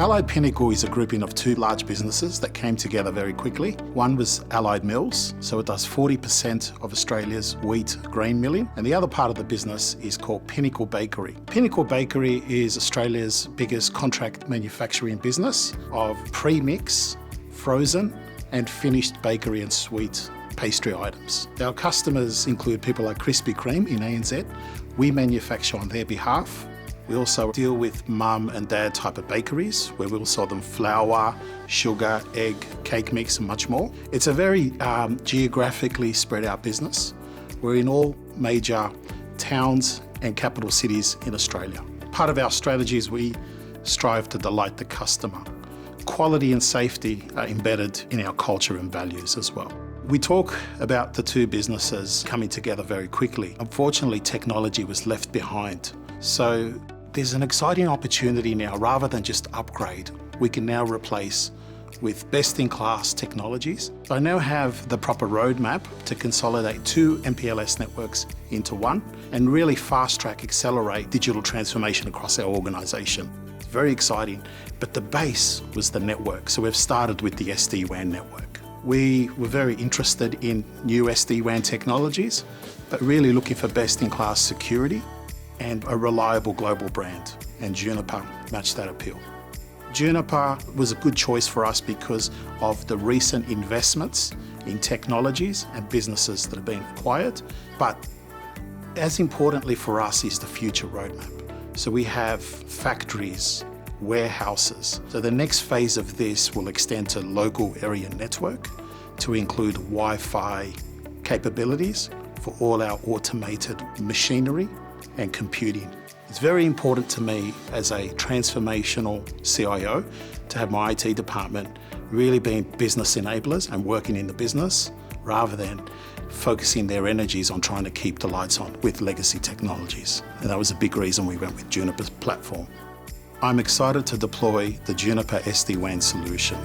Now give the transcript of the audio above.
Allied Pinnacle is a grouping of two large businesses that came together very quickly. One was Allied Mills, so it does 40% of Australia's wheat grain milling, and the other part of the business is called Pinnacle Bakery. Pinnacle Bakery is Australia's biggest contract manufacturing business of pre-mix, frozen and finished bakery and sweet pastry items. Our customers include people like Krispy Kreme in ANZ. We manufacture on their behalf. We also deal with mum and dad type of bakeries where we'll sell them flour, sugar, egg, cake mix and much more. It's a very geographically spread out business. We're in all major towns and capital cities in Australia. Part of our strategy is we strive to delight the customer. Quality and safety are embedded in our culture and values as well. We talk about the two businesses coming together very quickly. Unfortunately, technology was left behind. So there's an exciting opportunity now. Rather than just upgrade, we can now replace with best-in-class technologies. I now have the proper roadmap to consolidate two MPLS networks into one and really fast-track, accelerate digital transformation across our organisation. It's very exciting, but the base was the network. So we've started with the SD-WAN network. We were very interested in new SD-WAN technologies, but really looking for best-in-class security and a reliable global brand, and Juniper matched that appeal. Juniper was a good choice for us because of the recent investments in technologies and businesses that have been acquired, but as importantly for us is the future roadmap. So we have factories, warehouses. So the next phase of this will extend to local area network to include Wi-Fi capabilities for all our automated machinery and computing. It's very important to me as a transformational CIO to have my IT department really being business enablers and working in the business rather than focusing their energies on trying to keep the lights on with legacy technologies. And that was a big reason we went with Juniper's platform. I'm excited to deploy the Juniper SD-WAN solution.